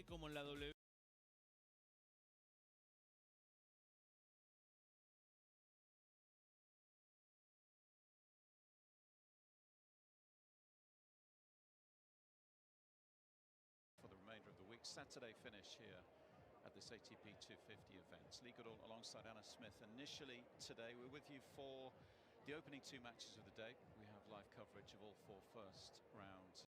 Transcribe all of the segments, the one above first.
como en la W. For the remainder of the week, Saturday finish here at this ATP 250 event. Lee Goodall alongside Anna Smith. Initially today, we're with you for the opening two matches of the day. We have live coverage of all four first rounds.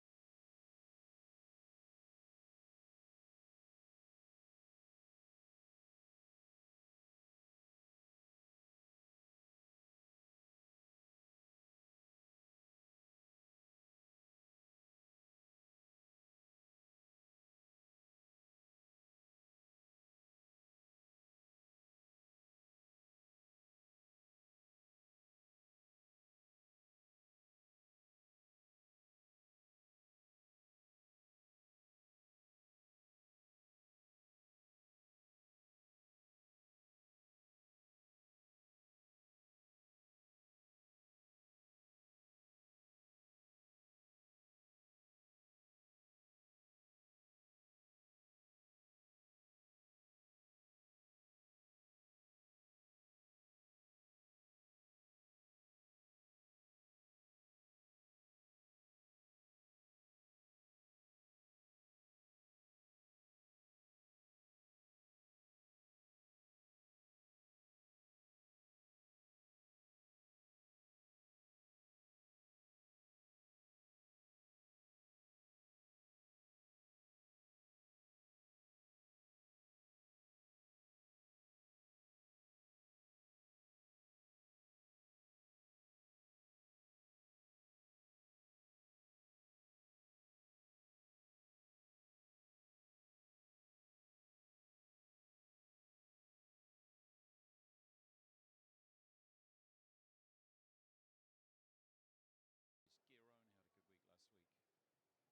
Girone had a good week last week, and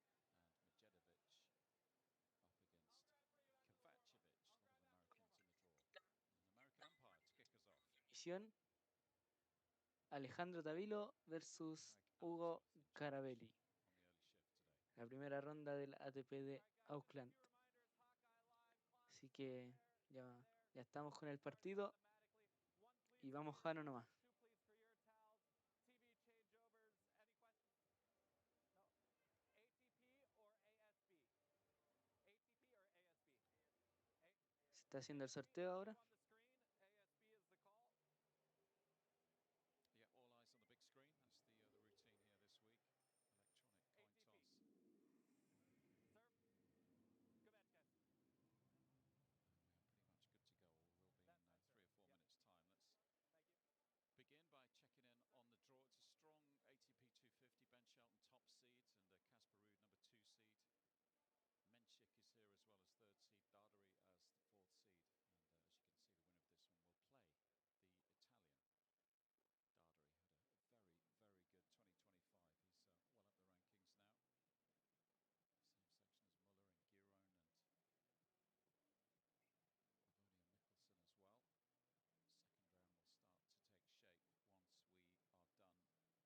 Medjedovic up against Kovacevic. A lot of Americans in the draw. An American umpire to kick us off. Misión Alejandro Tabilo versus Ugo Carabeli. La primera ronda del ATP de Auckland. Así que ya estamos con el partido y vamos Jano nomás. Se está haciendo el sorteo ahora. Yeah, all eyes on the big screen. That's the routine here this week. Electronic coin toss. And we are pretty much good to go. We'll be in 3 or 4 minutes' time. Let's begin by checking in on the draw. It's a strong ATP 250. Ben Shelton top seed and Casper Ruud number 2 seed. Menchik is here as well as 3rd seed. Dardari as the 4th seed. And as you can see, the winner of this one will play the Italian. Dardari had a very, very good 2025. He's well up the rankings now. Same section as Muller and Girone and Avonia Mikkelsen as well. Second round will start to take shape once we are done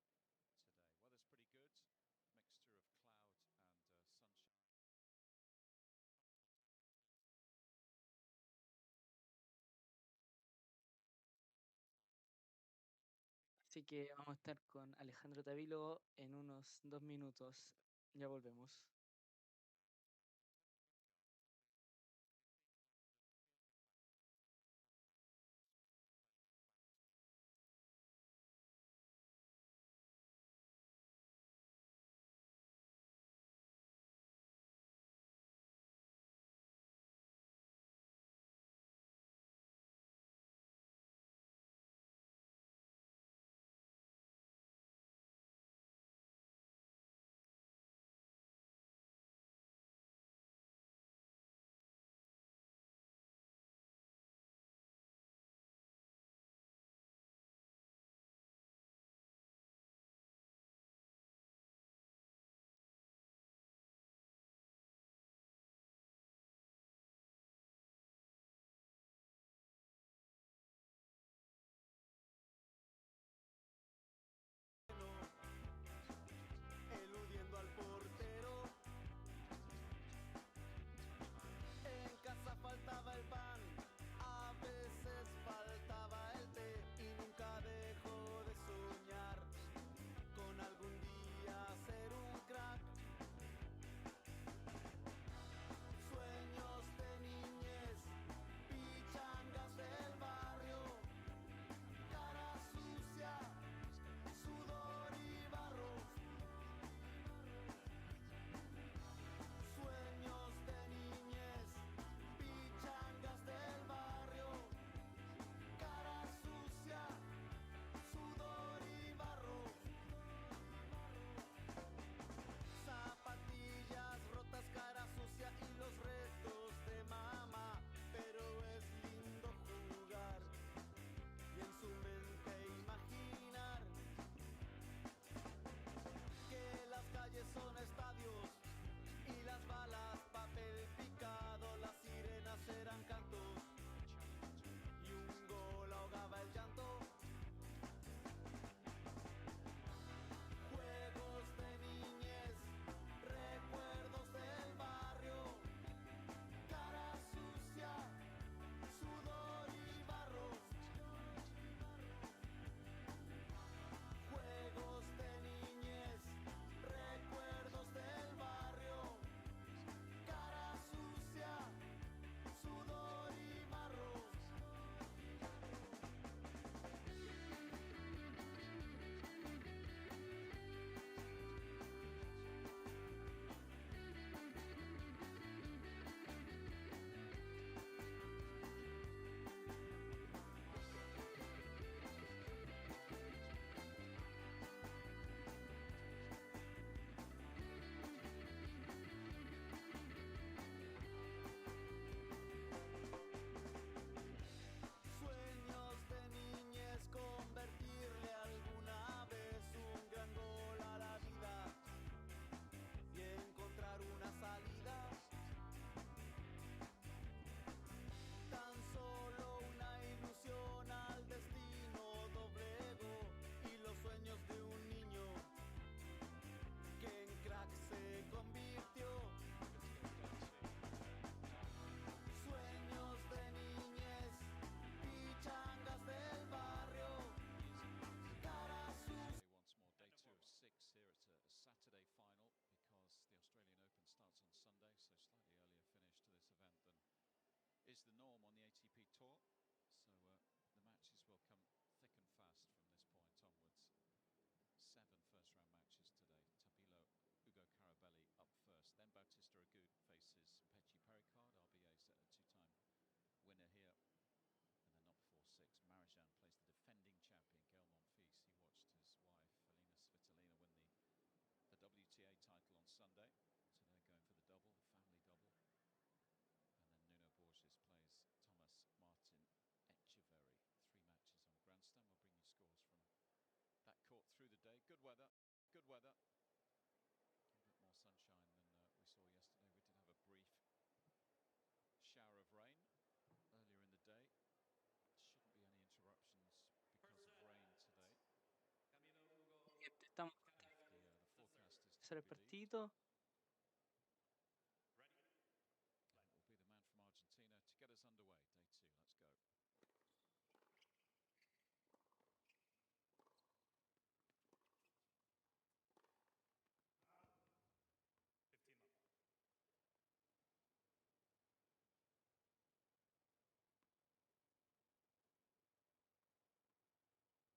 today. Weather's pretty good. Mixture of cloud and sunshine. Así que vamos a estar con Alejandro Tabilo en unos 2 minutos. Ya volvemos. norm on the ATP Tour. So the matches will come thick and fast from this point onwards. 7 first-round matches today. Tabilo Ugo Carabeli up first. Then Bautista Agut faces Pechi Pericard. RBA's a two-time winner here. And then not before 6, Marijan plays the defending champion, Gael Monfils. He watched his wife, Alina Svitolina, win the WTA title on Sunday. So they're going for the double, the family double. And then Nuno Borges plays Thomas Martin Etcheverry. 3 matches on grandstand. We'll bring you scores from that court through the day. Good weather, good weather. A little bit more sunshine than we saw yesterday. We did have a brief shower of rain earlier in the day. Shouldn't be any interruptions because of rain today. Estamos If the forecast is hacer to el believed. partidito. And it will be the man from Argentina to get us underway. Day 2, let's go. Brisbane last week, so this is the second tournament week on tour, week 2 of 2026. Lost to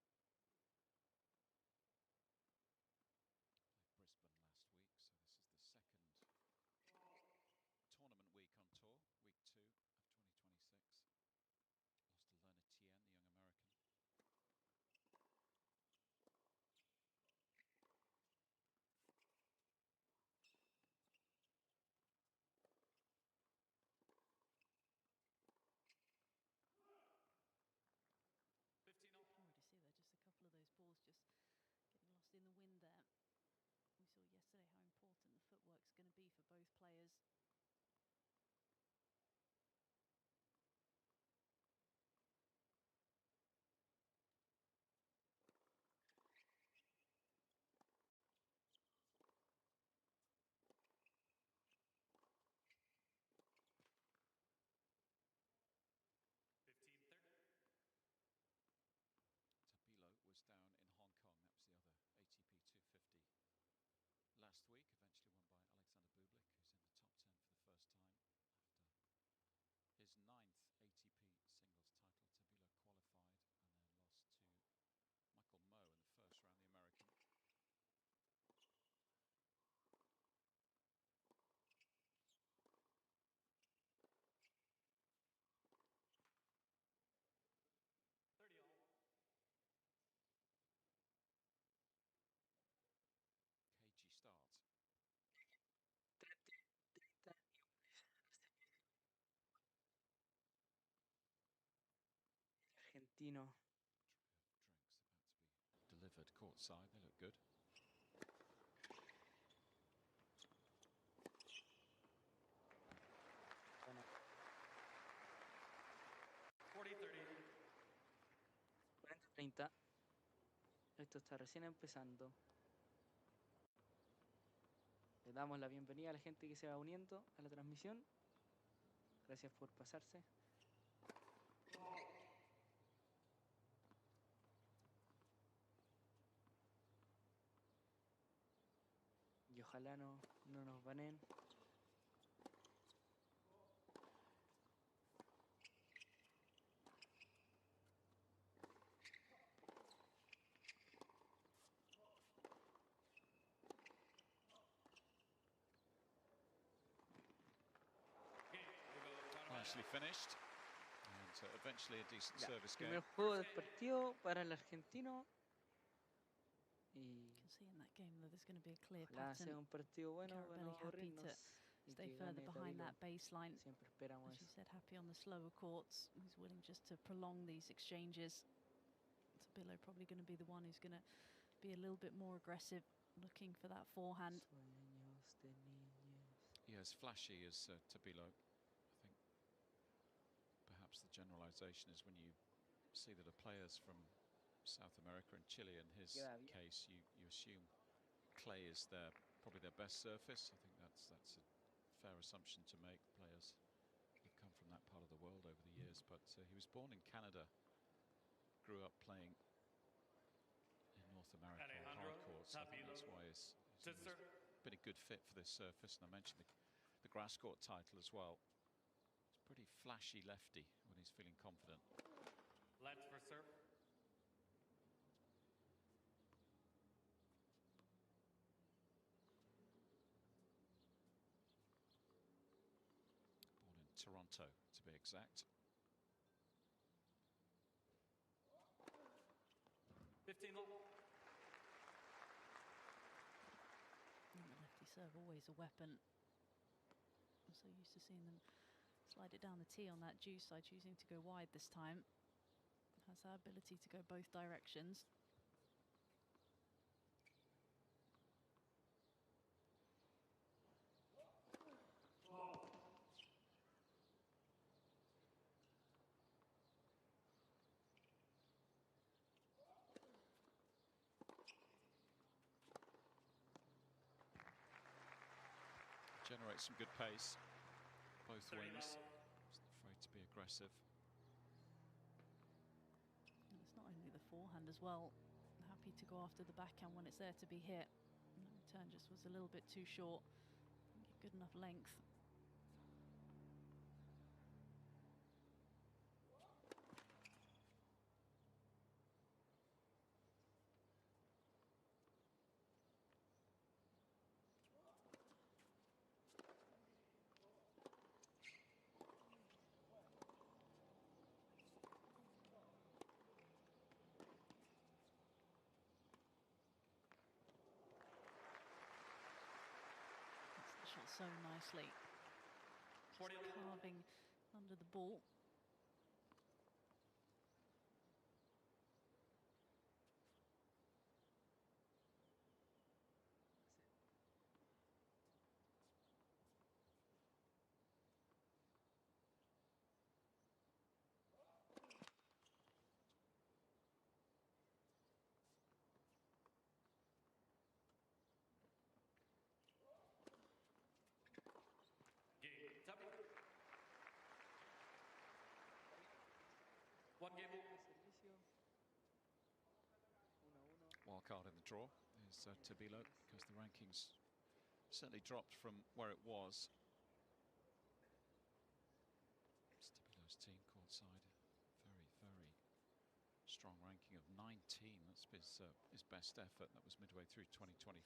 Lerner Tien, the young American. You can already see there just a couple of those balls just getting lost in the wind there. We saw yesterday how important the footwork's going to be for both players. Tabilo was down in Hong Kong. That was the other ATP 250 last week, eventually won by Alexander Bublik, who's in the top 10 for the first time after his 9th ATP singles title. Tabilo qualified and then lost to Michael Moe in the first round, the American. Cagey start. Argentino. Tray of drinks about to be delivered courtside. They look good. Bueno. 40-30. Esto está recién empezando. Le damos la bienvenida a la gente que se va uniendo a la transmisión. Gracias por pasarse. Y ojalá no nos banen. Nicely finished. And eventually a decent service game. Primer juego del partido para el argentino. Y You can see in that game that there's going to be a clear ojalá sea pattern. un partido bueno, Carabeli happy to stay further behind that baseline. Siempre esperamos As you eso. said, happy on the slower courts. He's willing just to prolong these exchanges. Tabilo probably going to be the one who's going to be a little bit more aggressive, looking for that forehand. Yeah, as flashy as Tabilo. I think perhaps the generalization is when you see that the players from South America and Chile, in his case, you assume clay is probably their best surface. I think that's a fair assumption to make. Players who've come from that part of the world over the years, but he was born in Canada, grew up playing in North America on hard courts. I think that's why he's been a good fit for this surface. And I mentioned the grass court title as well. He's Pretty flashy lefty when he's feeling confident. Let's for serve. Born in Toronto, to be exact. 15 all. The lefty serve, always a weapon. I'm so used to seeing them slide it down the tee on that juice side, choosing to go wide this time. Has that ability to go both directions. Generates some good pace. Both wings. Just afraid to be aggressive. And it's not only the forehand as well. Happy to go after the backhand when it's there to be hit. And that return just was a little bit too short. Good enough length. Shot so nicely. Just carving under the ball. One game. Wild card in the draw is Tabilo, because the rankings certainly dropped from where it was. It's Tabilo's team courtside. Very, very strong ranking of 19. That's his best effort. That was midway through 2024.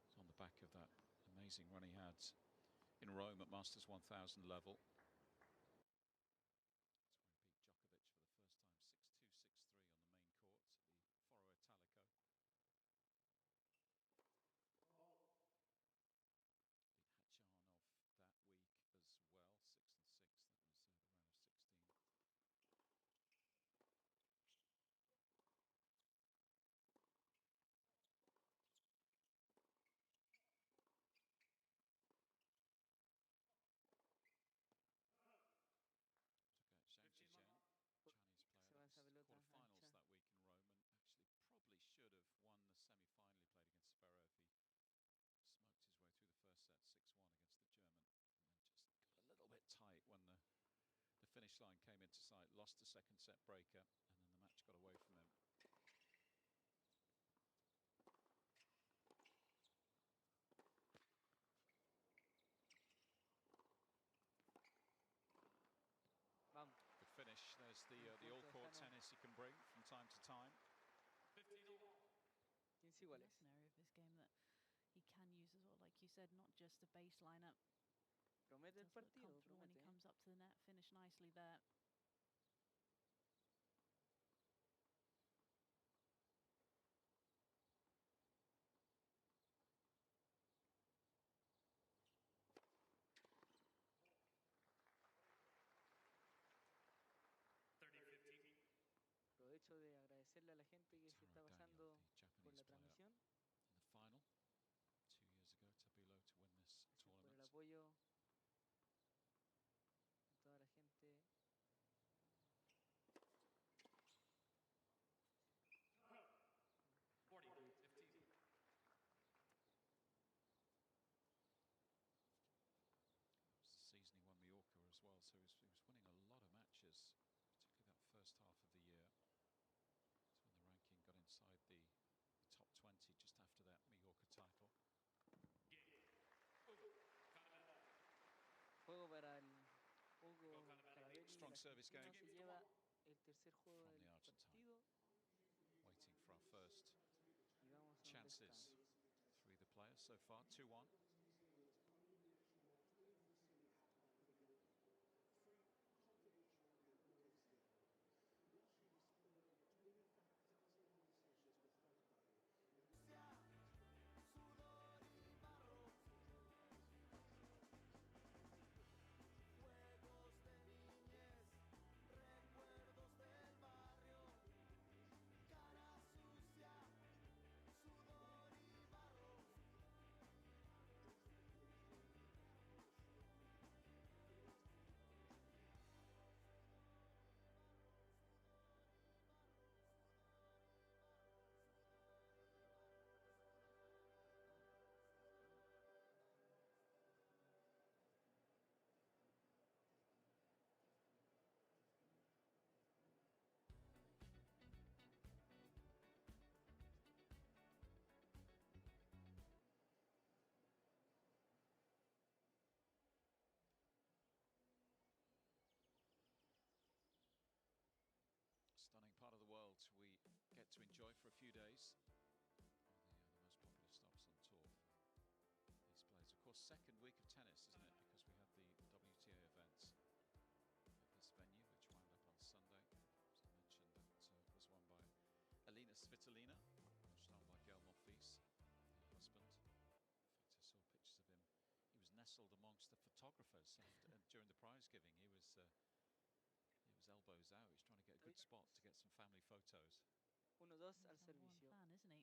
It's on the back of that amazing run he had in Rome at Masters 1000 level. Finish line came into sight, lost the second set breaker, and then the match got away from him. Good finish. There's the all-court tennis he can bring from time to time. 15 all. That's an area of his game that he can use as well, like you said, not just the baseline up. Promete el partido, when he comes up to the net, finish nicely there. Aprovecho de agradecerle a la gente que se está pasando por la transmisión. In the final 2 years ago, Tabilo to win this tournament. Por el apoyo a toda la gente. Season he won Mallorca as well, so he was winning a lot of matches, particularly that first half of the year. It's when the ranking got inside the top 20 service argentino game se lleva el tercer juego from the del Argentine. partido Waiting for our first y vamos a un chances. descanso. 3 the players so far, 2-1. Stunning part of the world we get to enjoy for a few days. The most popular stops on tour. These players, of course, second week of tennis, isn't it? Because we had the WTA events at this venue, which wound up on Sunday. As I mentioned, that was won by Alina Svitolina, pushed on by Gael Monfils, her husband. In fact, I saw pictures of him. He was nestled amongst the photographers during the prize giving. He was elbows out. He's trying to get a good spot to get some family photos. 1-2 al He's on one servicio. plan, isn't he?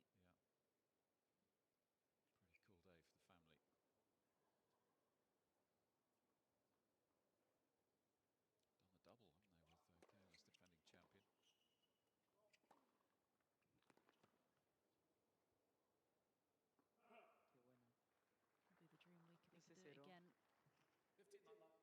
Yeah. Pretty cool day for the family. Done the double, haven't they, with Gael as defending champion. Qué buena. It'll be the dream week if he can do 15-0. it again. 15 love.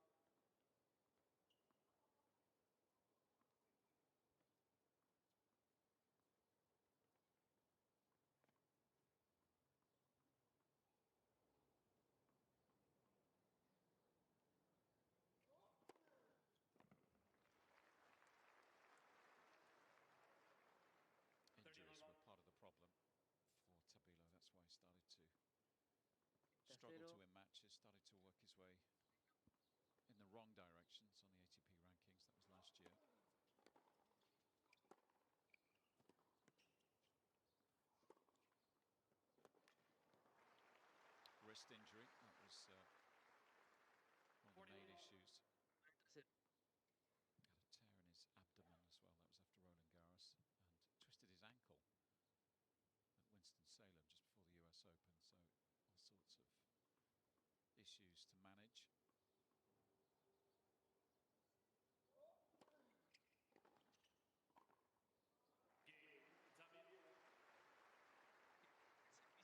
Injuries were part of the problem for Tabilo. That's why he started to 20-0. struggle to win matches, started to work his way in the wrong directions on the ATP rankings. That was last year. Wrist injury, that was one of the main issues. Had a tear in his abdomen as well. That was after Roland Garros, and twisted his ankle at Winston-Salem just before the US Open. So all sorts of issues to manage.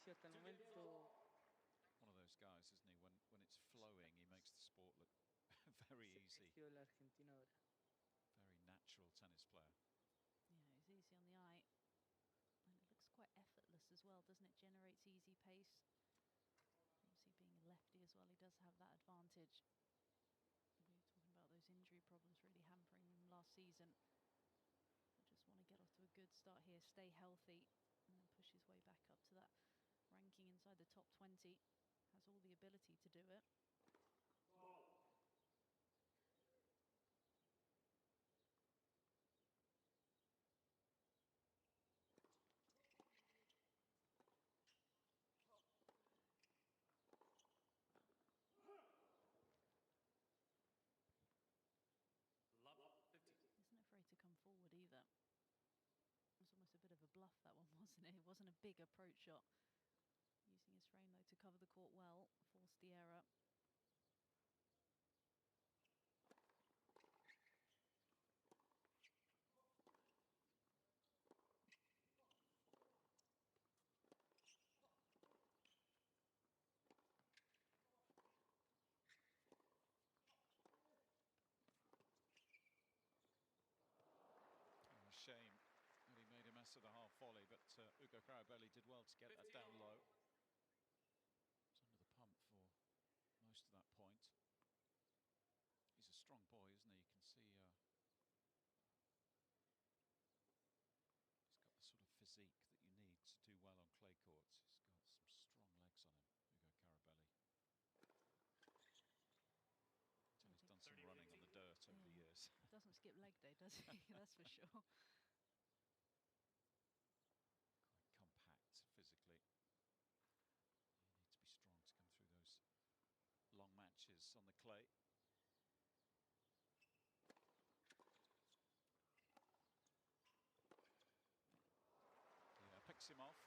Servicio hasta el momento. One of those guys, isn't he? When it's flowing, he makes the sport look very easy. Servicio el argentino ahora. Very natural tennis player. Yeah, he's easy on the eye. And it looks quite effortless as well, doesn't it? Generates easy pace. Obviously being a lefty as well, he does have that advantage. We were talking about those injury problems really hampering him last season. But just want to get off to a good start here, stay healthy, and then push his way back up to that ranking inside the top 20. Has all the ability to do it. Love 15. Isn't afraid to come forward either. It was almost a bit of a bluff, that one, wasn't it? It wasn't a big approach shot. Using his frame, though, to cover the court well, forced the error. Shame that he made a mess of the half volley, but Ugo Carabeli did well to get that down low. It's under the pump for most of that point. He's a strong boy, isn't he? You can see does he? That's for sure. Quite compact physically. You need to be strong to come through those long matches on the clay. Yeah, picks him off.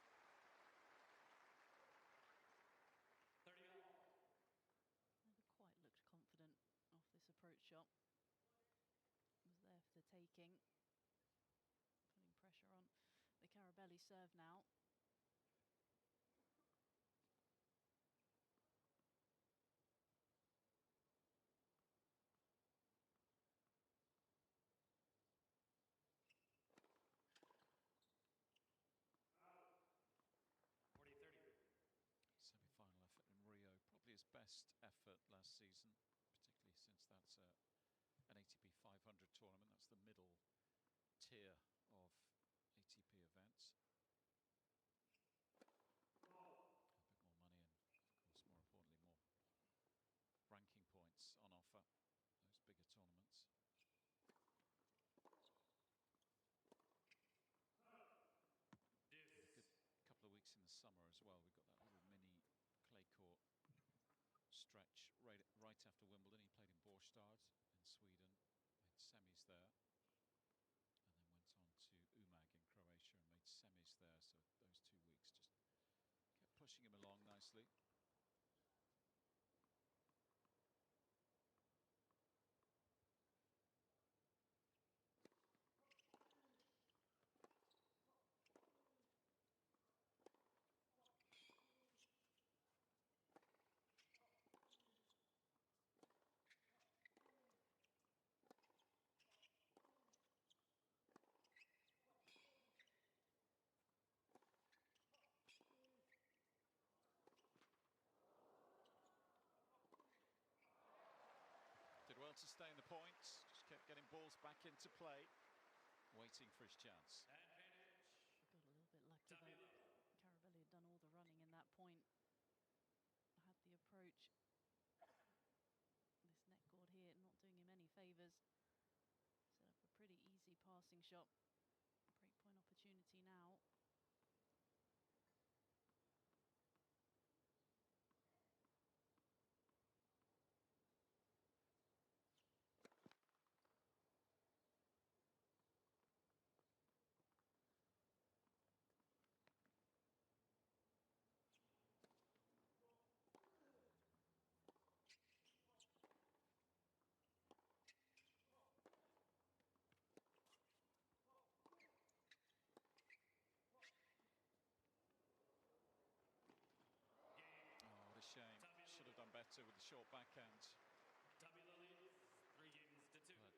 30 all. Never quite looked confident off this approach shot. Was there for the taking. Putting pressure on the Carabeli serve now. Semi-final effort in Rio, probably his best effort last season, particularly since that's an ATP 500 tournament. That's the middle tier of ATP events. A bit more money and, of course, more importantly, more ranking points on offer. Those bigger tournaments. A good couple of weeks in the summer as well. We've got that little mini clay court stretch right after Wimbledon. He played in Båstad in Sweden, made semis there, and then went on to Umag in Croatia and made semis there. So those 2 weeks just kept pushing him along nicely. Did well to stay in the points, just kept getting balls back into play, waiting for his chance. Got a little bit lucky though. Carabeli had done all the running in that point. Had the approach. This net cord here not doing him any favours. Set up a pretty easy passing shot. Break point opportunity now. A shame. Should have done better with the short backhand. Tabilo leads 3-2.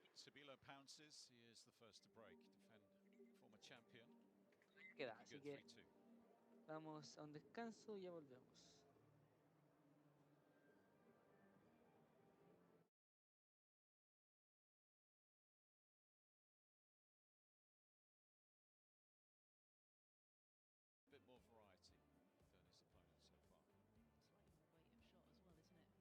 But Tabilo pounces. He is the first to break. Defend former champion. Queda, así Good, que 3-2. vamos a un descanso y ya volvemos. A bit more variety than his opponent so far. Slightly more weight of shot as well, isn't it?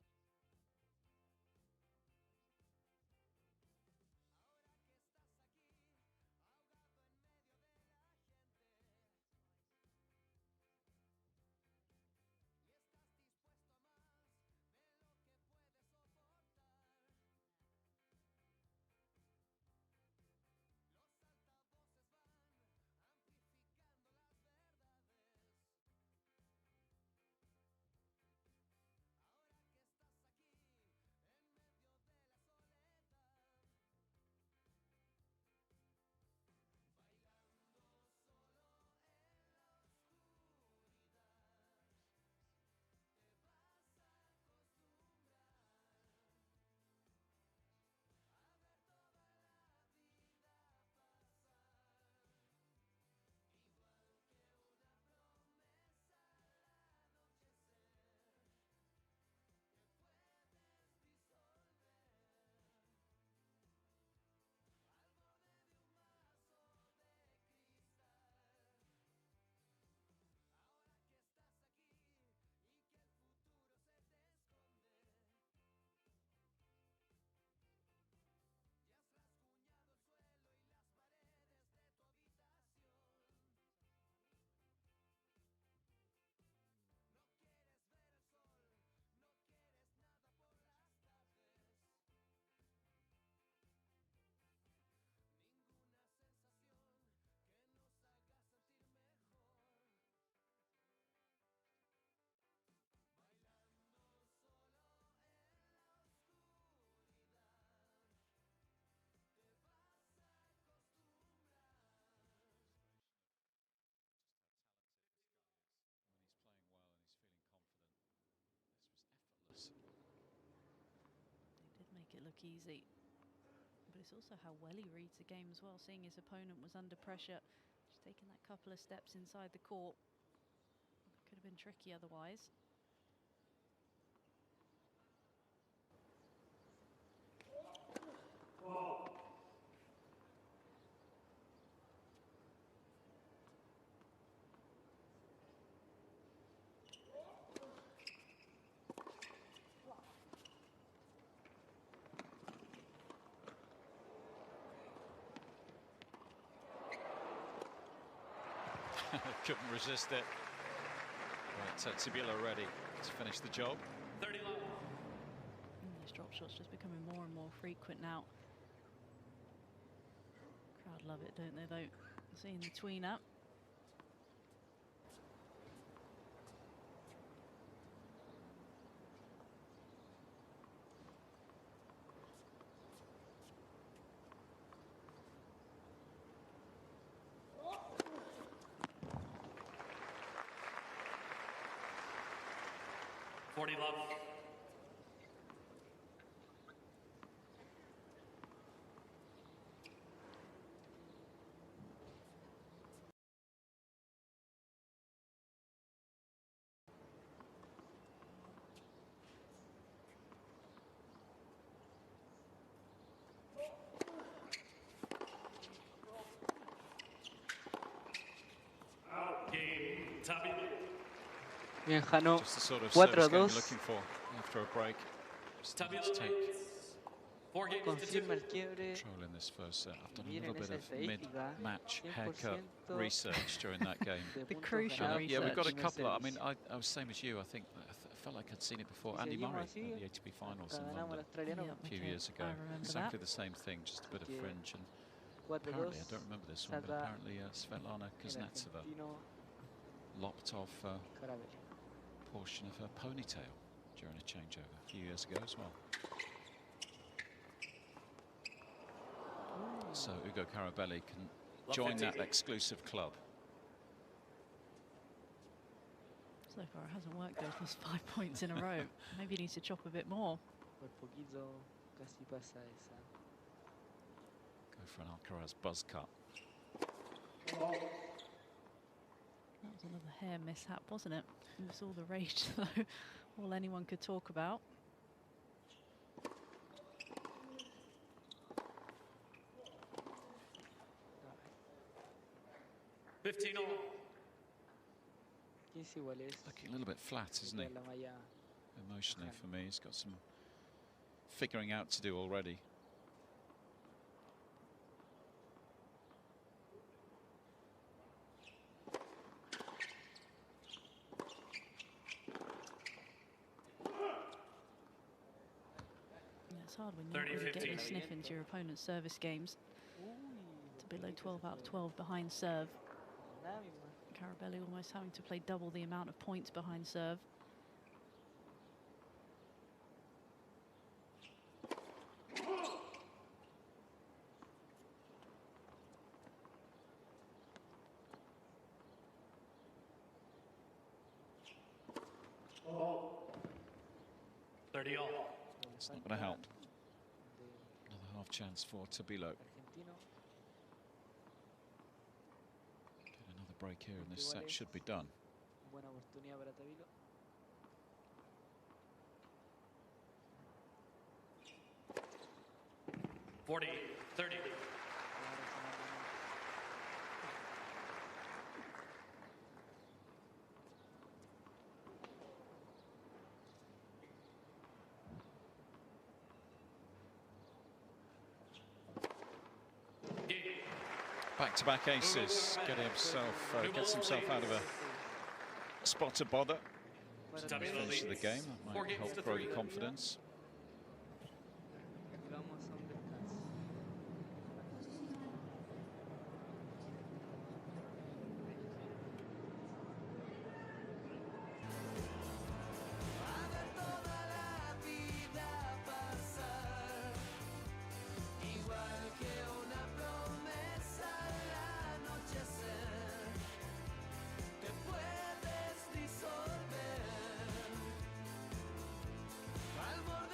look easy. But it's also how well he reads the game as well, seeing his opponent was under pressure, just taking that couple of steps inside the court. Could have been tricky otherwise. Couldn't resist it. But Tabilo ready to finish the job. 30 love. These drop shots just becoming more and more frequent now. Crowd love it, don't they, though? Seeing the tween up. Love. Out game, Tabilo. Bien, Jano. Just the sort of service game you're 4-2. looking for after a break. Tabilo Just take 4 games to 2. Confirma el quiebre. control in this first set. I've done a Miren little bit esa of estadística. mid-match 100% haircut research during that game. de The puntos crucial ganados Yeah, we've got a primer couple. I service. mean, I was same as you. I think I felt like I'd seen it before. Y Andy seguimos Murray así, at the ATP finals hasta in ganamos al London australiano. Yeah. a few Okay, years ago. I remember Exactly that. the same thing, just a bit of Que fringe. And 4-2. apparently, I don't remember this one, but saca apparently Svetlana el Kuznetsova argentino lopped off a Carabeli. portion of her ponytail during a changeover a few years ago as well. So Ugo Carabeli can join that exclusive club. So far it hasn't worked, those lost 5 points in a row. Maybe he needs to chop a bit more. Por poquito casi pasa esa. Go for an Alcaraz buzz cut. That was another hair mishap, wasn't it? It was all the rage, though, all anyone could talk about. Ay, 15 all. 15 iguales. Looking a little bit flat, isn't he? La malla. Emotionally for me, he's got some figuring out to do already. Yeah, it's hard when you're really getting a sniff into your opponent's service games. To below 12 out of 12 behind serve. Nada misma. Carabeli almost having to play double the amount of points behind serve. Oh. 30 all. It's not going to help. De Another half chance for Tabilo. argentino. Get another break here and this set should be done. Buena oportunidad para Tabilo. Forty, 30. Back-to-back aces, gets himself out of a spot of bother. Finish the game, that might help grow your confidence. Y vamos a un descanso. Igual que una promesa al anochecer, te puedes disolver al borde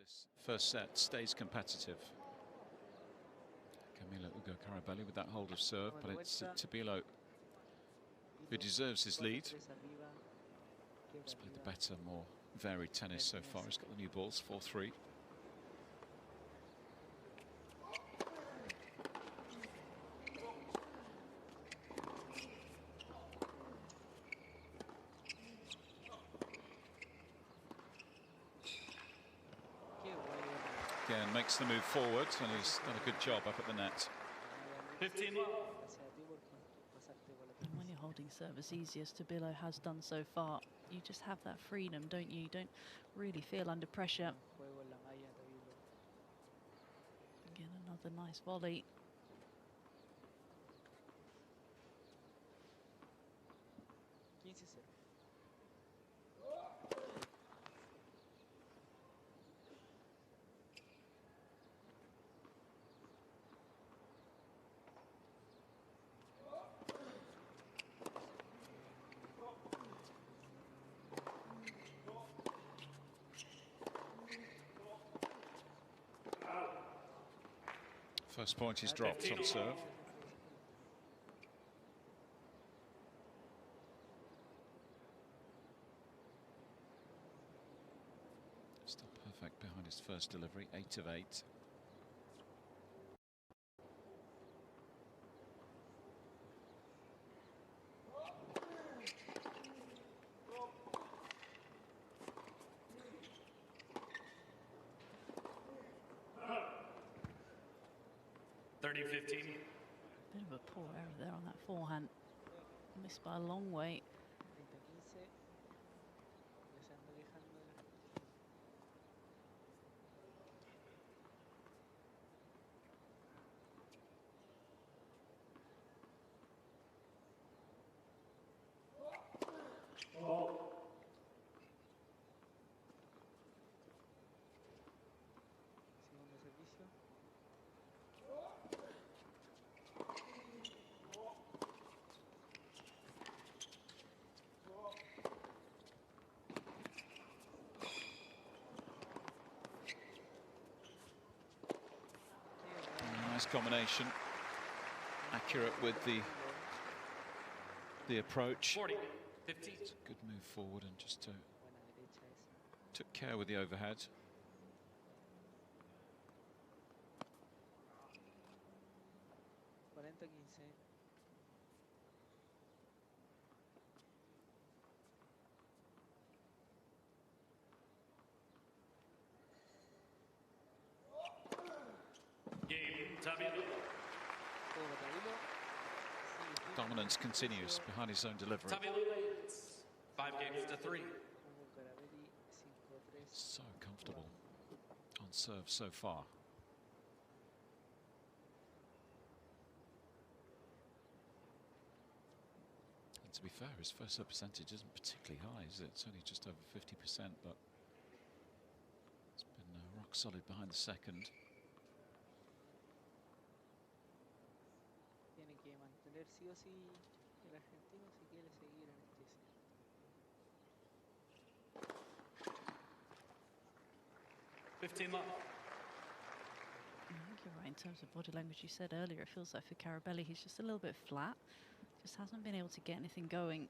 this first set stays competitive. Tabilo Ugo Carabeli with that hold of serve, but it's Tabilo who deserves his lead. He's played the better, more varied tennis so far. He's got the new balls, 4-3. Again, makes the move forward, and he's done a good job up at the net. 15 love. And when you're holding service easy, as Tabilo has done so far, you just have that freedom, don't you? You don't really feel under pressure. Again, another nice volley. First point is dropped on serve. Still perfect behind his first delivery, 8 of 8. Bit of a poor error there on that forehand. Missed by a long way. Nice combination, accurate with the approach. 40, 15. It's a good move forward and just took care with the overhead. Dominance continues behind his own delivery. Tabilo leads 5 games to 3. So comfortable on serve so far. And to be fair, his first serve percentage isn't particularly high, is it? It's only just over 50%, but it's been rock solid behind the second. Sí o sí el argentino si quiere seguir en este set. 15 love. I think you're right in terms of body language. You said earlier, it feels like for Carabeli, he's just a little bit flat. Just hasn't been able to get anything going.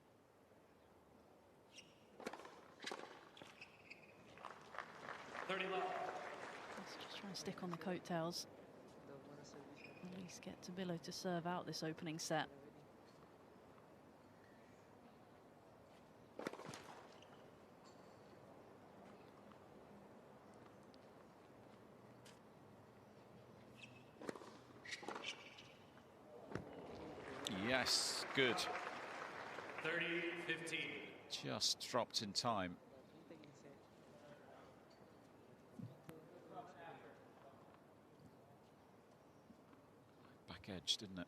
30 love. Let's just try and stick on the coattails. At least get Tabilo to serve out this opening set. Yes, good. 30-15. Just dropped in time. Back edge, didn't it?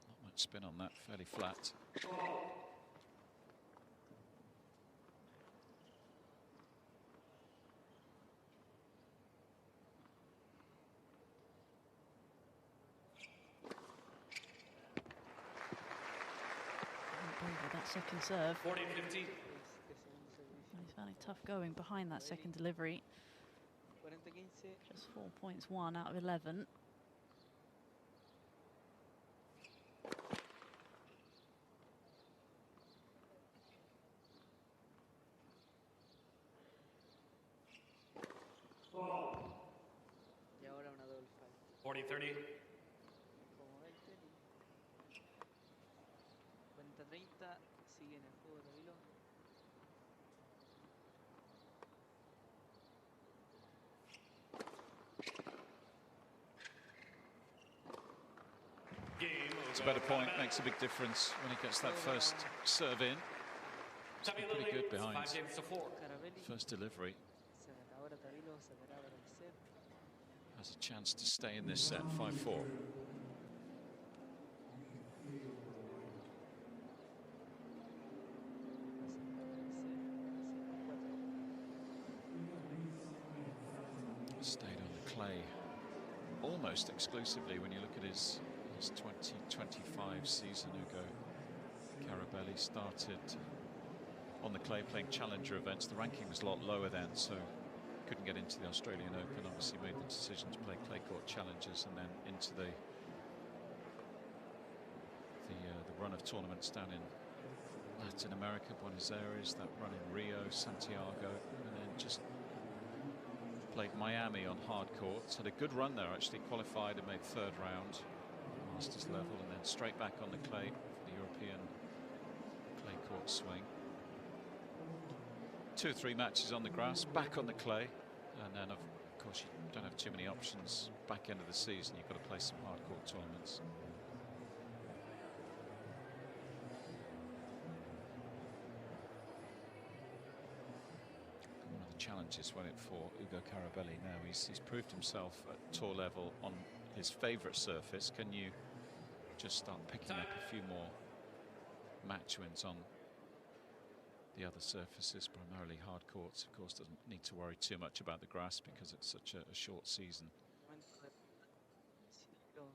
Not much spin on that, fairly flat. With that second serve. 40-15. He's found it tough going behind that second delivery. 40-15. Just 4 points, 1 out of 11. Y ahora una double five. 40-30. Como ve el tenis. 40-30. Sigue en el juego Tabilo. It's a better point, makes a big difference when he gets that first serve in. It's pretty good behind 5 games to 4. Carabeli. first delivery. Ahora Tabilo sacará para el set. Has a chance to stay in this set, 5-4. Stayed on the clay almost exclusively when you look at his 2025 season. Ugo Carabeli started on the clay playing challenger events. The ranking was a lot lower then, so couldn't get into the Australian Open. Obviously made the decision to play clay court challengers and then into the run of tournaments down in Latin America, Buenos Aires, that run in Rio, Santiago, and then just played Miami on hard courts. Had a good run there, actually qualified and made third round, Masters level, and then straight back on the clay for the European clay court swing. 2 or 3 matches on the grass, back on the clay, and then of course you don't have too many options. Back end of the season, you've got to play some hard court tournaments. Challenges won it for Ugo Carabeli. Now he's proved himself at tour level on his favourite surface. Can you just start picking up a few more match wins on the other surfaces, primarily hard courts? Of course, doesn't need to worry too much about the grass because it's such a short season. But he'll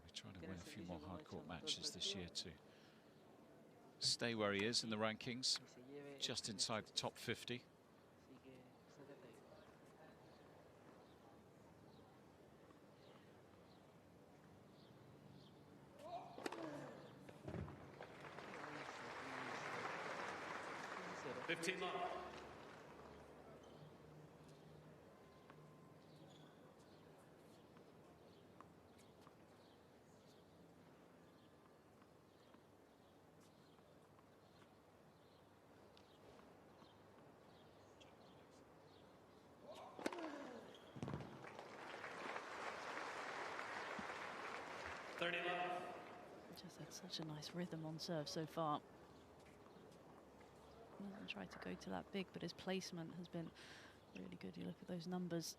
be trying to win a few more hard court matches this year to stay where he is in the rankings, just inside the top 50. Fifteen love. Just had such a nice rhythm on serve so far. Hasn't tried to go to that big, but his placement has been really good. You look at those numbers.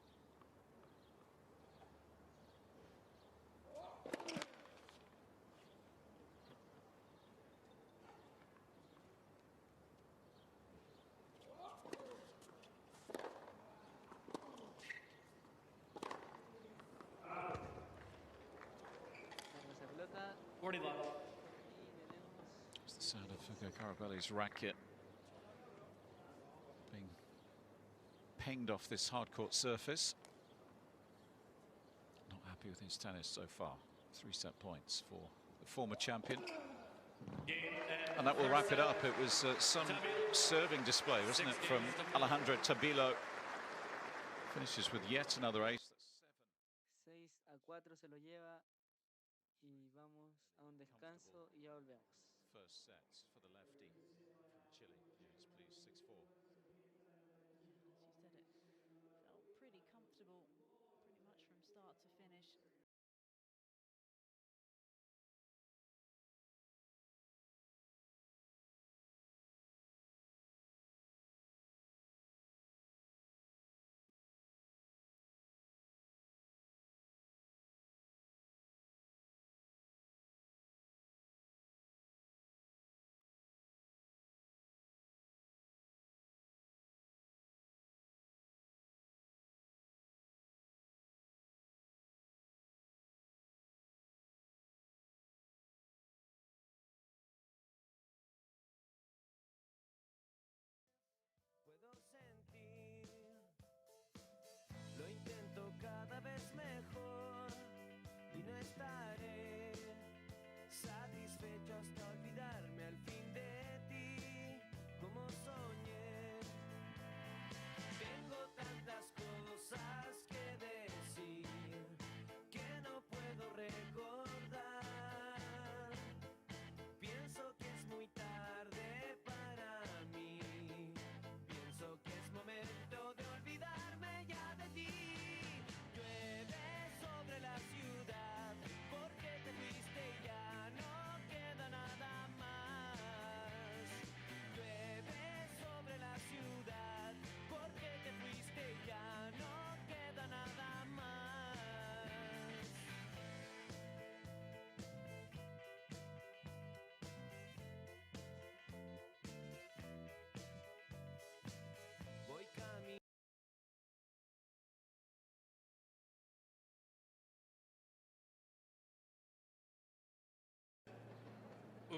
It's the sound of Ugo Carabeli's racket being pinged off this hard court surface. Not happy with his tennis so far. 3 set points for the former champion. And that will wrap it up. It was some serving display, wasn't it, from Alejandro Tabilo. Finishes with yet another ace. 6-4 se lo lleva y vamos a un descanso y ya volvemos. First sets for the lefty from Chile. Yes, please, 6-4. As you said, it felt pretty comfortable pretty much from start to finish.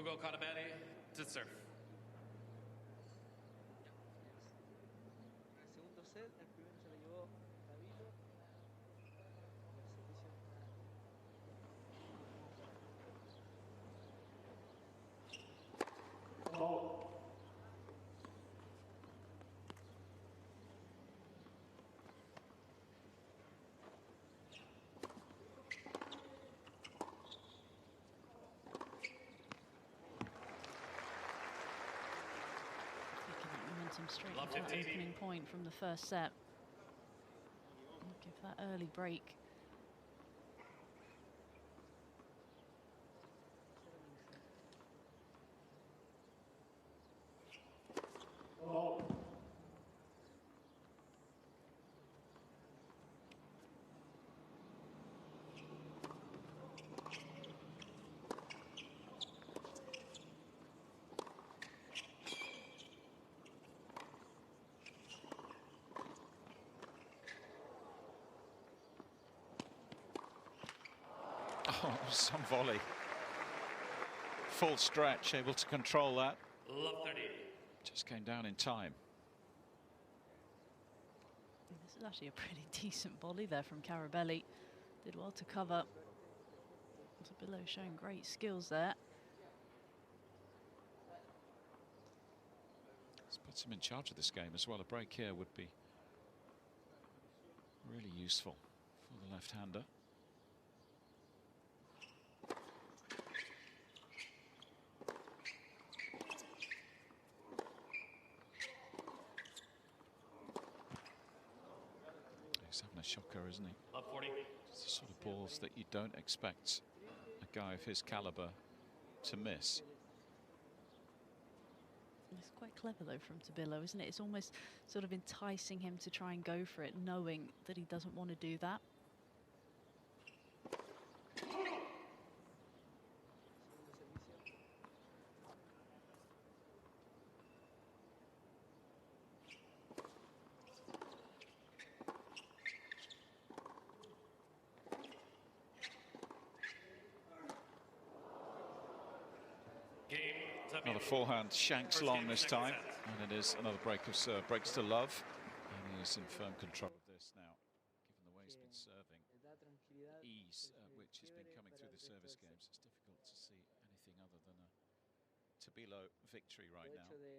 Ugo Carabeli to serve. El segundo set, el primero se lo llevó Tabilo. Y el servicio está momentum straight Love into that 15. opening point from the first set. Give that early break. Oh, some volley. Full stretch, able to control that. Love 30. Just came down in time. This is actually a pretty decent volley there from Carabeli. Did well to cover. Tabilo showing great skills there. This puts him in charge of this game as well. A break here would be really useful for the left-hander. He's having a shocker, isn't he? Love 40. It's the sort of balls that you don't expect a guy of his caliber to miss. It's quite clever though from Tabilo, isn't it? It's almost sort of enticing him to try and go for it, knowing that he doesn't want to do that. Another forehand, shanks long this time, and it is another break of serve. Breaks to Love, and he is in firm control of this now, given the way he's been serving. The ease at which he's been coming through the service games, it's difficult to see anything other than a Tabilo victory right now. It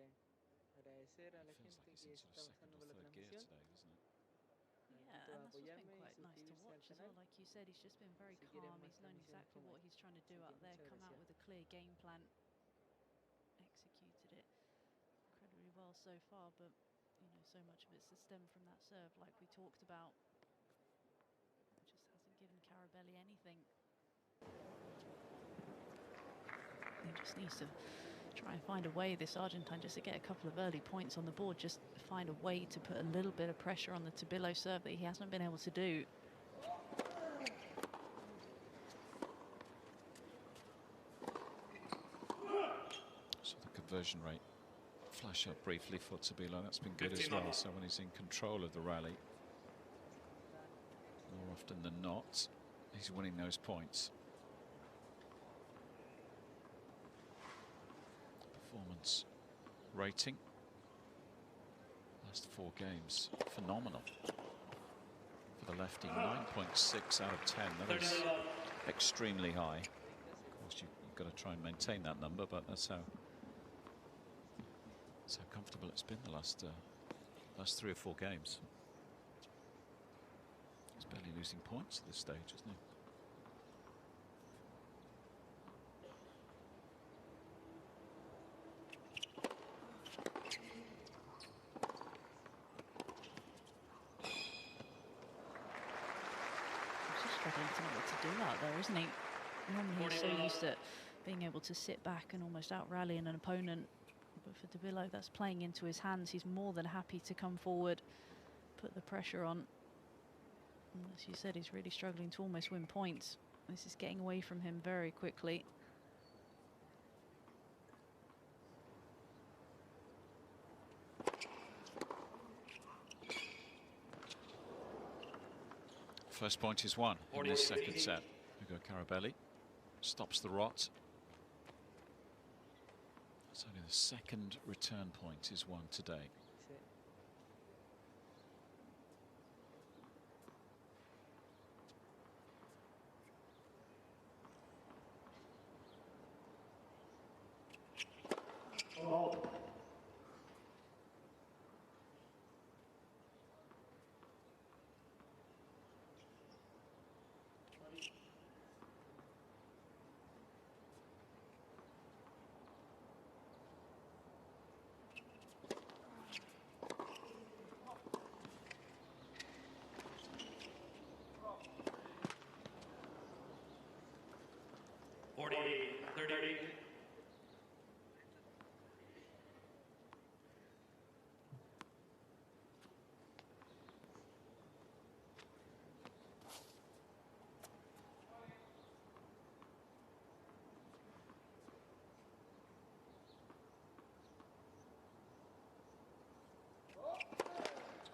feels like he's in sort of second or third gear today, doesn't it? Yeah, and that's what's been quite nice to watch as well. Like you said, he's just been very calm. He's known exactly what he's trying to do out there, come out with a clear game plan. Executed it incredibly well so far, but you know, so much of it's to stem from that serve, like we talked about. It just hasn't given Carabeli anything. He just needs to try and find a way, this Argentine, just to get a couple of early points on the board, just find a way to put a little bit of pressure on the Tabilo serve that he hasn't been able to do. Conversion rate flash up briefly for Tabilo. That's been good as well. So when he's in control of the rally, more often than not, he's winning those points. Performance rating, last 4 games, phenomenal for the lefty. 9.6 out of 10. That is extremely high. Of course, you've got to try and maintain that number, but that's how comfortable it's been the last 3 or 4 games. He's barely losing points at this stage, isn't he? He's just struggling to know what to do out there, isn't he? Normally he's so used to being able to sit back and almost out-rally an opponent. But for Tabilo, that's playing into his hands. He's more than happy to come forward, put the pressure on. And as you said, he's really struggling to almost win points. This is getting away from him very quickly. First point is won in this second set. Ugo Carabeli stops the rot. It's only the second return point is won today. Sí.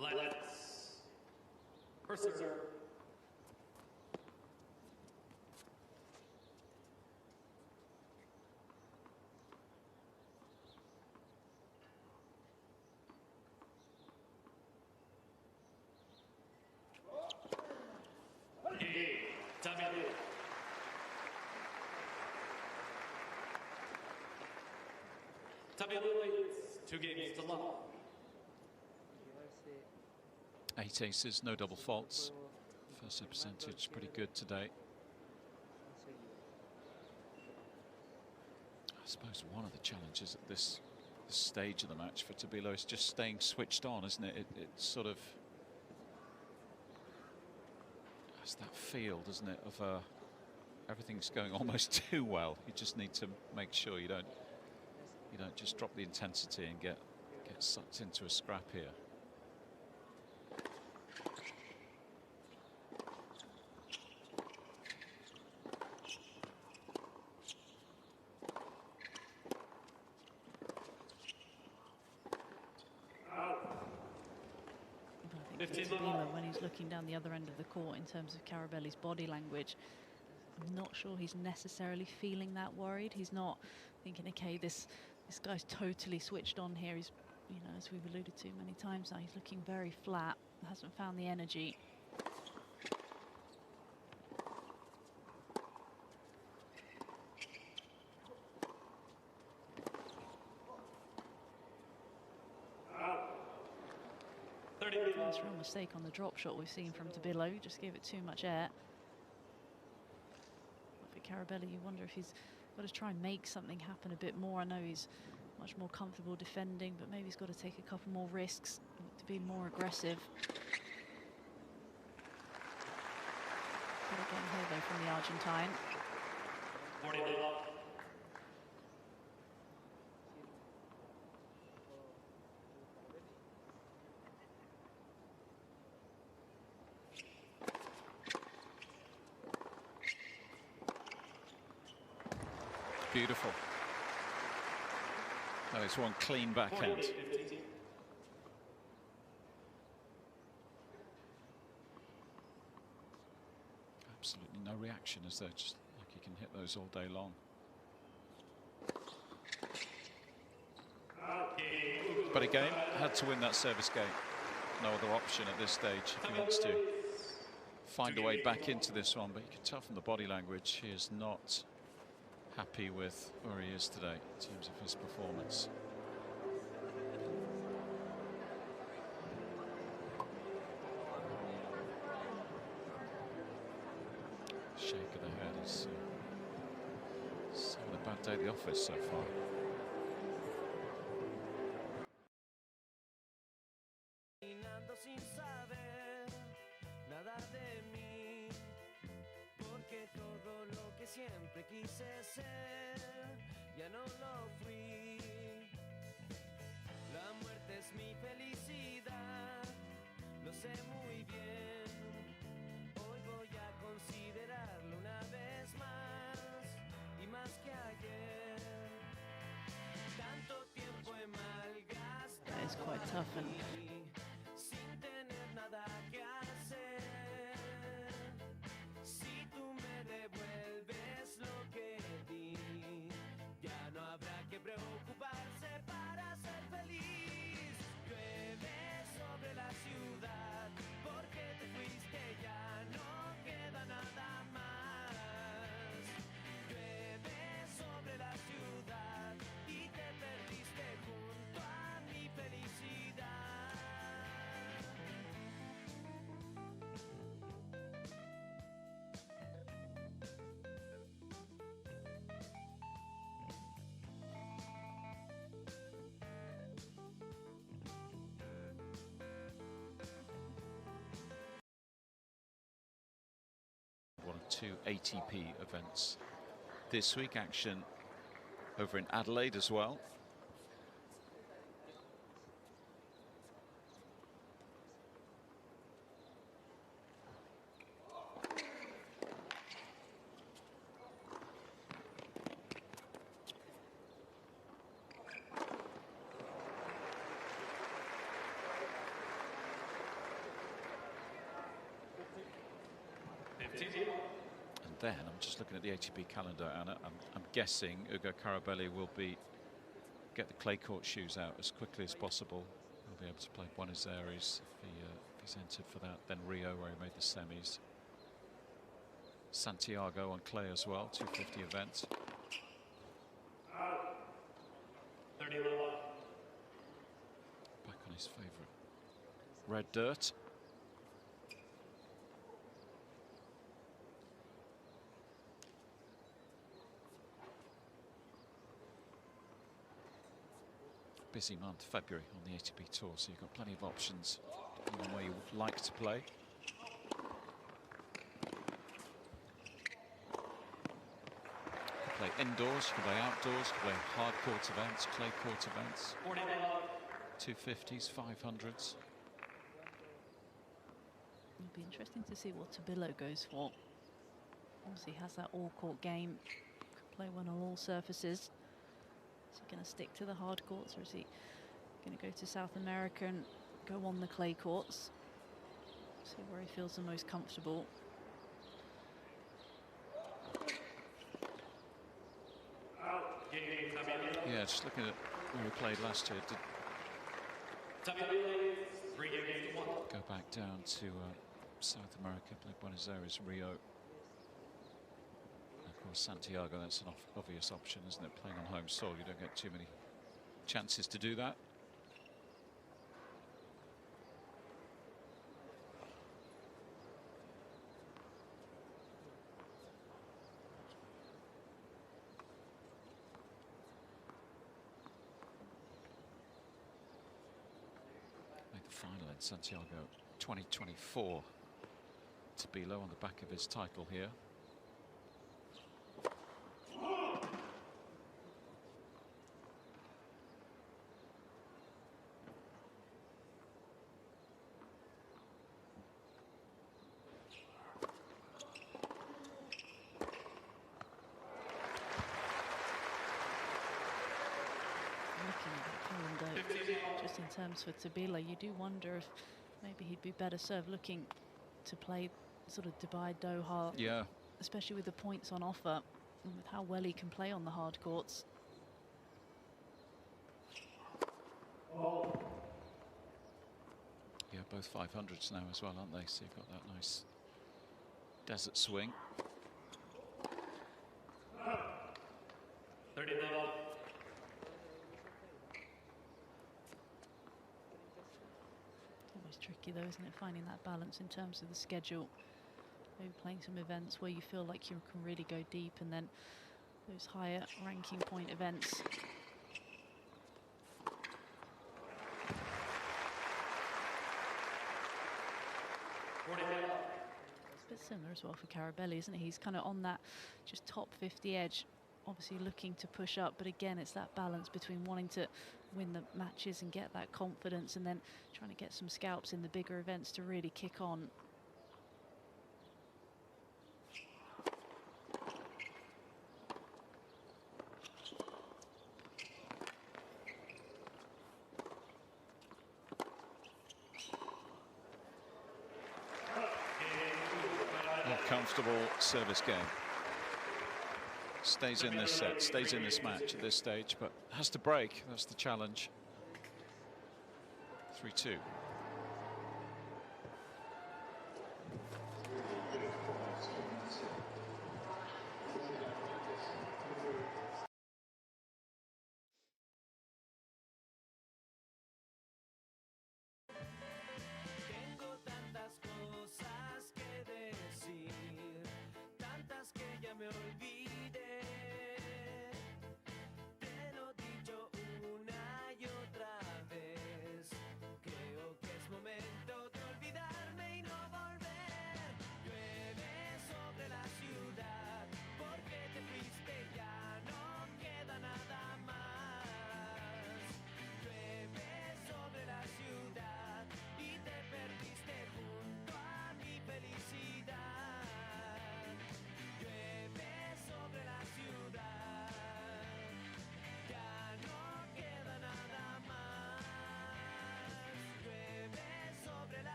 Let's persevere. Tabilo. Tabilo leads 2 games to 1. Llevarse 8 aces, no double faults. juego First set más percentage pretty golpeado good today. conseguido. I suppose one of the challenges at this stage of the match for Tabilo is just staying switched on, isn't it? It's sort of has that feel, doesn't it, of everything's going almost too well. You just need to make sure you don't just drop the intensity and get sucked into a scrap here. I think Tabilo, when he's looking down the other end of the court in terms of Carabelli's body language, I'm not sure he's necessarily feeling that worried. He's not thinking, okay, this guy's totally switched on here. He's, you know, as we've alluded to many times now, he's looking very flat, hasn't found the energy. That's a real mistake on the drop shot we've seen from Tabilo. Just gave it too much air. But for Carabelli, you wonder if he's got to try and make something happen a bit more. I know he's much more comfortable defending, but maybe he's got to take a couple more risks to be more aggressive. Good again here though from the Argentine. Beautiful. That is one clean backhand. Absolutely no reaction, as though just like he can hit those all day long. But again, had to win that service game. No other option at this stage if he wants to find a way back into this one. But you can tell from the body language he is not happy with where he is today in terms of his performance. Shake of the head is having a bad day at the office so far. Sin saber nada de mí, porque todo lo que siempre quise ser ya no lo fui. La muerte es mi felicidad, lo sé muy bien. Hoy voy a considerarlo una vez más y más que ayer. Tanto tiempo he malgastado. That is quite tough, and preocuparme. 2 ATP events this week. Action over in Adelaide as well. And then I'm just looking at the ATP calendar, and I'm guessing Ugo Carabeli will get the clay court shoes out as quickly as possible. He'll be able to play Buenos Aires if he's entered for that. Then Rio, where he made the semis. Santiago on clay as well, 250 event. 30 Back on his favourite red dirt. Busy month, February, on the ATP Tour, so you've got plenty of options depending on where you would like to play. You can play indoors, you can play outdoors, you can play hard court events, clay court events, 250s, 500s. It'll be interesting to see what Tabilo goes for. Obviously he has that all-court game, can play one on all surfaces. Is he going to stick to the hard courts, or is he going to go to South America and go on the clay courts? See where he feels the most comfortable. Yeah, just looking at where he played last year. Go back down to South America, play Buenos Aires, Rio. Of course, Santiago, that's an obvious option, isn't it? Playing on home soil, you don't get too many chances to do that. Made the final in Santiago 2024. Tabilo on the back of his title here. Just in terms for Tabilo, you do wonder if maybe he'd be better served looking to play sort of Dubai, Doha, yeah, especially with the points on offer and with how well he can play on the hard courts. Yeah, both 500s now as well, aren't they? So you've got that nice desert swing. 30 level. Always tricky though, isn't it, finding that balance in terms of the schedule. Maybe playing some events where you feel like you can really go deep, and then those higher ranking point events. It's a bit similar as well for Carabeli, isn't it? He's kind of on that just top 50 edge, obviously looking to push up, but again it's that balance between wanting to win the matches and get that confidence, and then trying to get some scalps in the bigger events to really kick on. Comfortable service game. Stays in this set, stays in this match at this stage, but has to break. That's the challenge. 3-2.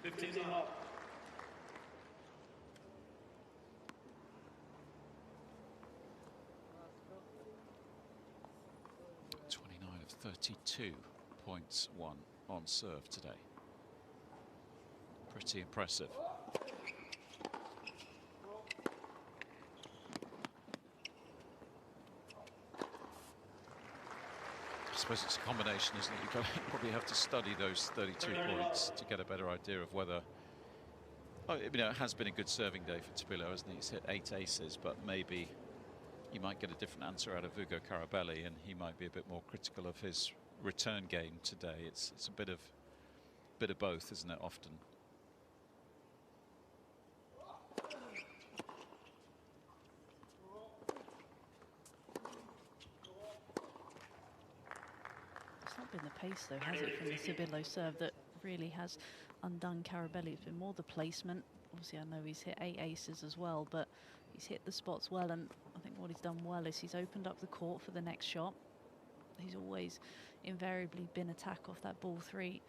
15 all. 29 of 32 points won on serve today. Pretty impressive. I suppose it's a combination, isn't it? You probably have to study those 32 points to get a better idea of whether. Oh, you know, it has been a good serving day for Tabilo, hasn't he? He's hit 8 aces, but maybe you might get a different answer out of Ugo Carabeli, and he might be a bit more critical of his return game today. It's a bit of both, isn't it? Often. It's not been the pace, though, has it, from the Tabilo serve that really has undone Carabeli? It's been more the placement. Obviously, I know he's hit 8 aces as well, but he's hit the spots well, and I think what he's done well is he's opened up the court for the next shot. He's always invariably been attack off that ball 3.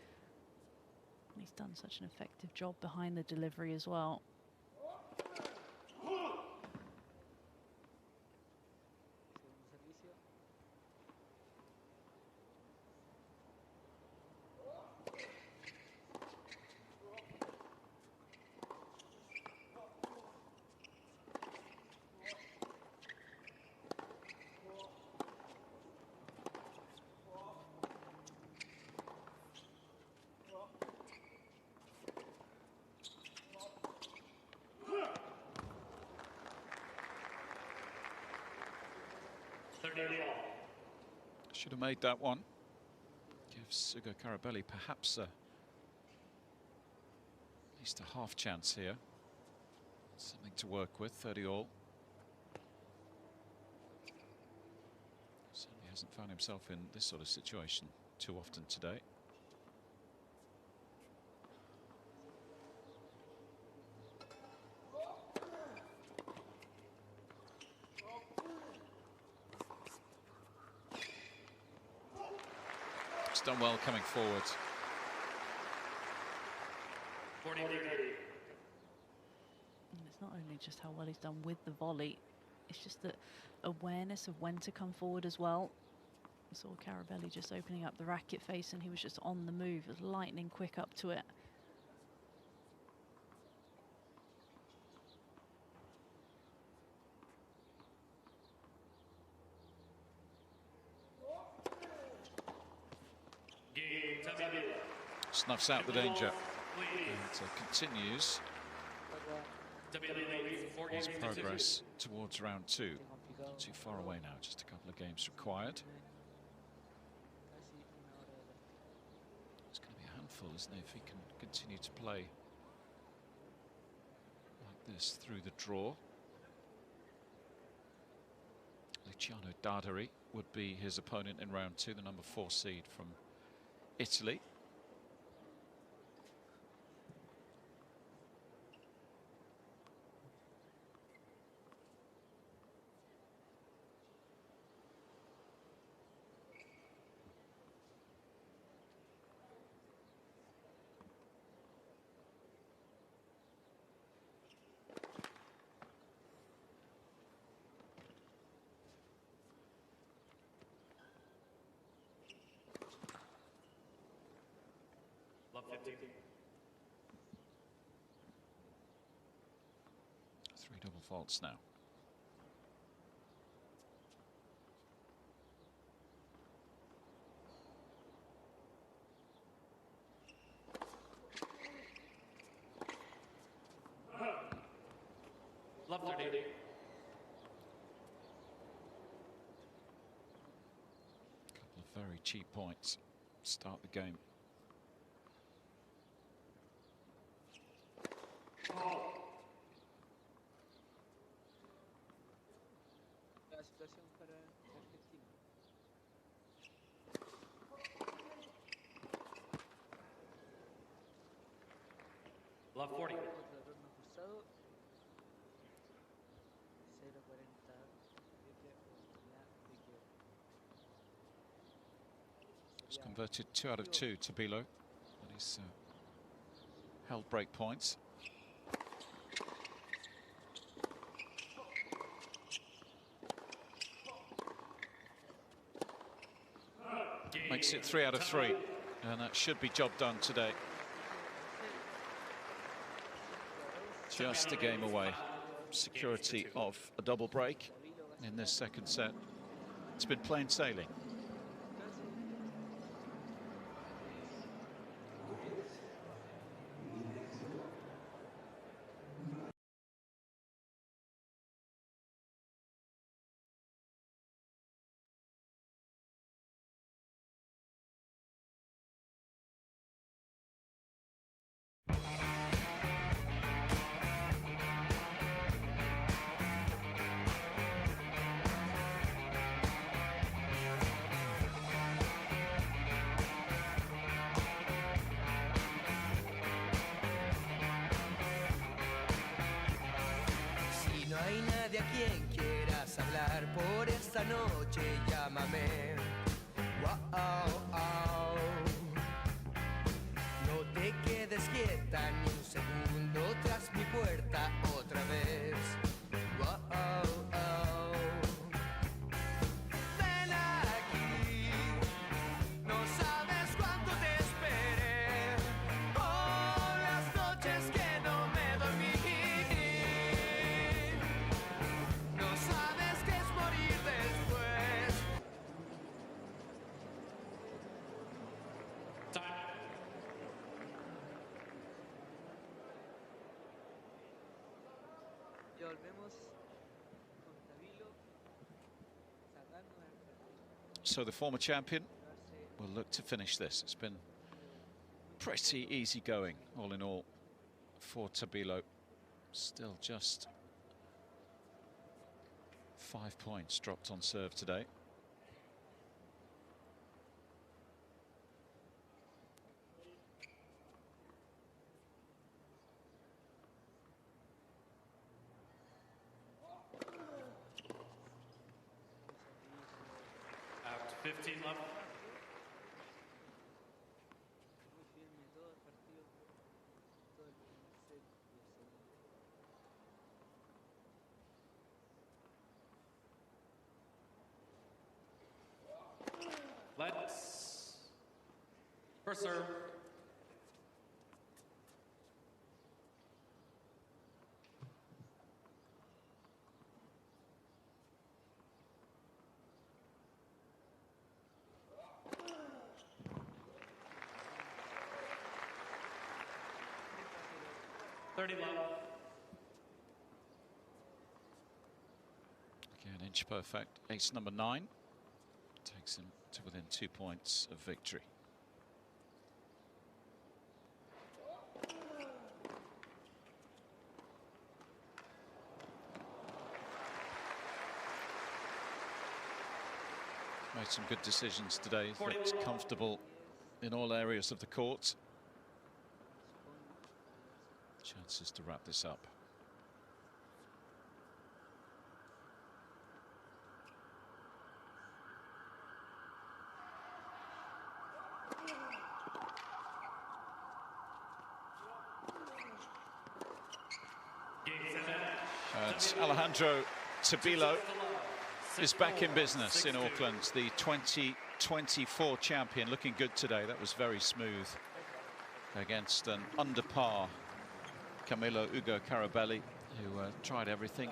He's done such an effective job behind the delivery as well. Should have made that one. Gives Ugo Carabeli perhaps at least a half chance here. Something to work with, 30 all. Certainly hasn't found himself in this sort of situation too often today. Done well coming forward. 40-30. And it's not only just how well he's done with the volley, it's just the awareness of when to come forward as well. I saw Carabeli just opening up the racket face, and he was just on the move, was lightning quick up to it. Snuffs out the danger. And continues his progress towards round 2. Not too far away now, just a couple of games required. It's going to be a handful, isn't it, if he can continue to play like this through the draw. Luciano Darderi would be his opponent in round 2, the number 4 seed from Italy. Love 15. 3 double faults now. Love 30. Couple of very cheap points. Start the game. La situación para Argentina. Love 40. Otro retorno cruzado. 0.40 He's converted 2 out of 2, Tabilo. And he's held break points. Makes it 3 out of 3, and that should be job done today. Just a game away. Security of a double break in this second set. It's been plain sailing. No hay nadie a quien quieras hablar por esta noche, llámame. Wow. No te quedes quieta ni un segundo tras mi puerta otra vez. Wow. Ven aquí, no sabes cuánto te esperé. Oh, las noches que no me dormí. No sabes qué es morir después. Ya volvemos con Tabilo sacando el partido. So the former champion will look to finish this. It's been pretty easy going, all in all, for Tabilo. Still just 5 points dropped on serve today. Out 15 love. Muy firme todo el partido, todo el primer set y el segundo. Let's. First serve. Again, inch perfect. Ace number 9 takes him to within 2 points of victory. Made some good decisions today. Looked comfortable in all areas of the court. Chances to wrap this up. And Alejandro Tabilo is back in business in Auckland, the 2024 champion, looking good today. That was very smooth against an under par Tabilo Ugo Carabeli, who tried everything,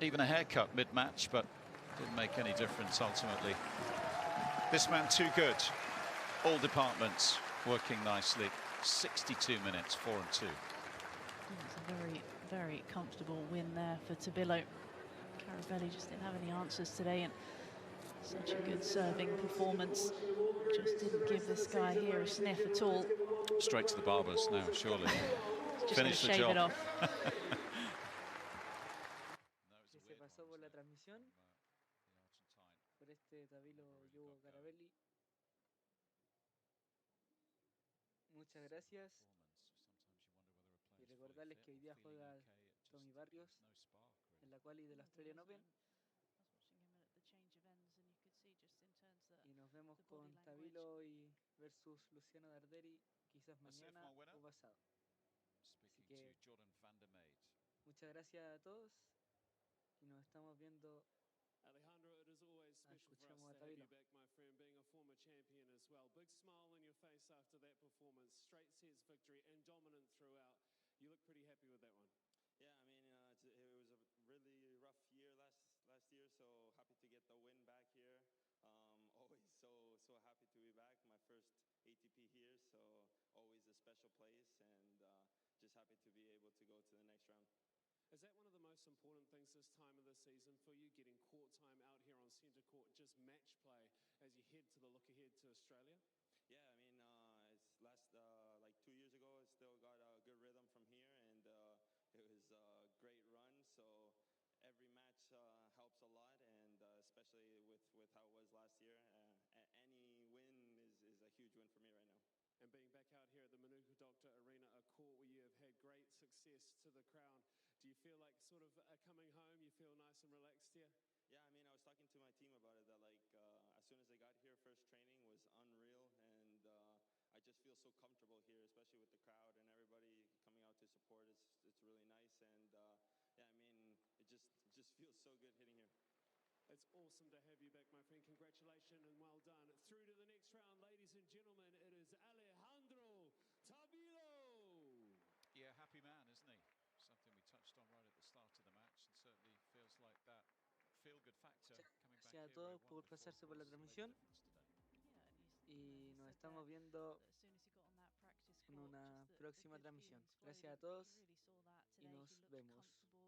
even a haircut mid-match, but didn't make any difference ultimately. This man too good. All departments working nicely. 62 minutes, 4-2. It's a very, very comfortable win there for Tabilo. Carabeli just didn't have any answers today, and such a good serving performance. Just didn't give this guy here a sniff at all. Straight to the barbers now, surely. Just Finish the shave job. it off. Que se pasó por la transmisión por este Tabilo Ugo Carabeli. Muchas gracias. Y recordarles que hoy día juega Tommy Barrios en la quali del Australian Open. Y nos vemos con Tabilo y versus Luciano Darderi, quizás mañana o pasado. Speaking que to Jordan van der Meijden. muchas gracias a todos y nos estamos viendo. Alejandro, it is always special for us Escuchamos a to have you Tabilo. back, my friend, being a former champion as well. Big smile on your face after that performance. Straight sets victory and dominant throughout. You look pretty happy with that one. Yeah, I mean, it was a really rough year last year, so happy to get the win back here. Always so happy to be back. My first ATP here, so always a special place, and just happy to be able to go to the next round. Is that one of the most important things this time of the season for you, getting court time out here on centre court, just match play as you head to the look ahead to Australia? Yeah, I mean, it's like 2 years ago, I still got a good rhythm from here, and it was a great run. So every match helps a lot, and especially with how it was last year, any win is a huge win for me right now. And being back out here at the Manuka Doctor Arena, a court where you have had great success to the crown, do you feel like sort of coming home, you feel nice and relaxed here? Yeah, I mean, I was talking to my team about it, that like as soon as I got here, first training was unreal, and I just feel so comfortable here, especially with the crowd and everybody coming out to support. It's really nice, and yeah, I mean, it just feels so good hitting here. It's awesome to have you back, my friend. Congratulations and well done. Through to the next round, ladies and gentlemen, it is Alejandro Tabilo. Yeah, happy man, isn't he? Something we touched on right at the start of the match, and certainly feels like that feel-good factor coming back Gracias a here where he todos won por before, pasarse of por la course, made a transmisión difference today. Yeah, and y he nos said estamos there viendo that as soon as he got on that practice en court, una just the próxima good transmisión. feelings flowed. Gracias a He todos really saw that y today. He nos looked vemos. comfortable.